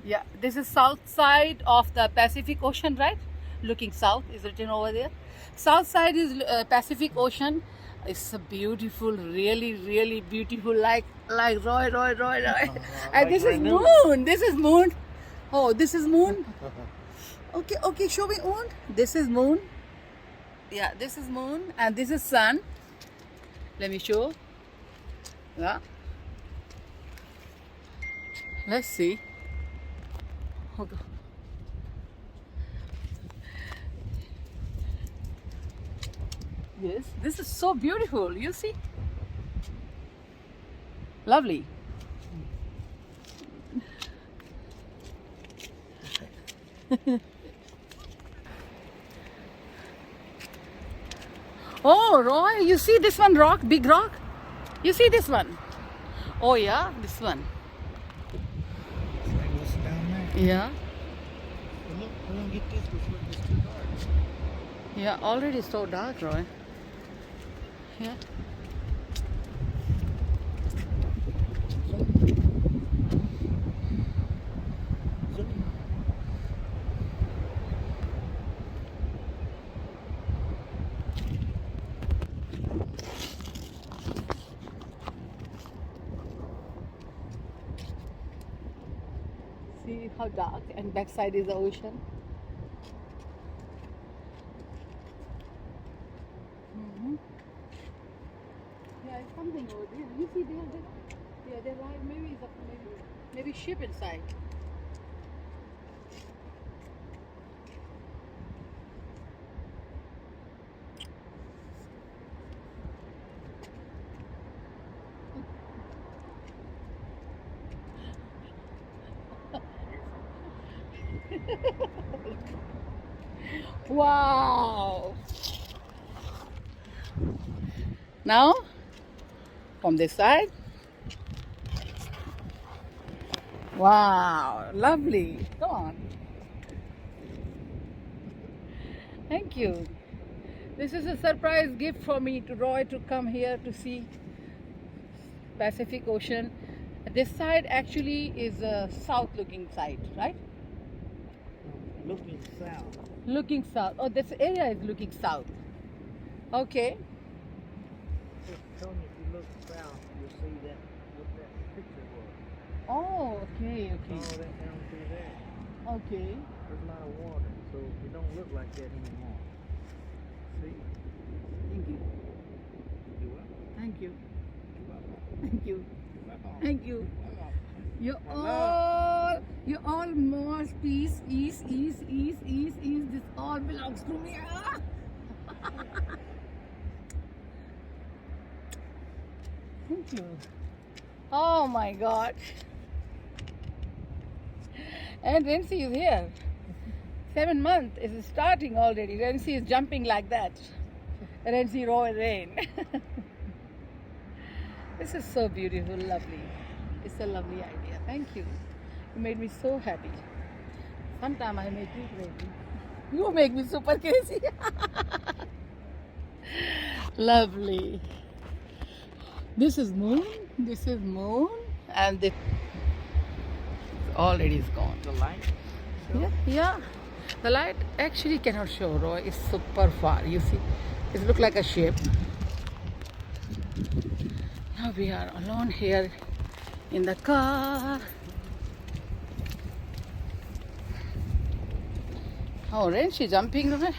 Yeah, this is south side of the Pacific Ocean, right? Looking south is written over there. South side is Pacific Ocean. It's a beautiful, really, really beautiful, like Roy. And this is moon. This is moon. Oh, this is moon. Okay, show me moon. This is moon. Yeah, this is moon, and this is sun. Let me show. Yeah. Let's see. Okay. Yes, this is so beautiful. You see? Lovely. Oh, Roy, you see this one rock, big rock? You see this one? Oh, yeah, this one. What's down there? Yeah, Well, look, we're gonna get this before it gets too dark. yeah, already so dark, Roy. Yeah. Zoom. See how dark, and backside is the ocean. Yeah, it's something over there. You see there? Yeah, there are maybe ship inside. Wow! Now, from this side. Wow, lovely. Come on. Thank you. This is a surprise gift for me to Roy to come here to see Pacific Ocean. This side actually is a south looking side, right? Looking south. Looking south. Oh, this area is looking south. Okay. Just telling you, if you look south, you'll see that what that picture was. Oh, okay. All that down through there. Okay. There's a lot of water, so it don't look like that anymore. See? Thank you. You up? Thank you. You up? Thank you. You up? Thank you. You up? You're all more peace, ease. This all belongs to me. Ah! Thank you. Oh my God. And Renzi is here. 7 months is starting already. Renzi is jumping like that. Renzi Roy Rain. This is so beautiful, lovely. It's a lovely idea. Thank you. You made me so happy. Sometime I make you crazy. You make me super crazy. Lovely. This is moon. And this already is gone. The light? Yeah. The light actually cannot show, Roy. It's super far. You see, it looks like a ship. Now we are alone here in the car. Oh, Ren, she jumping, right?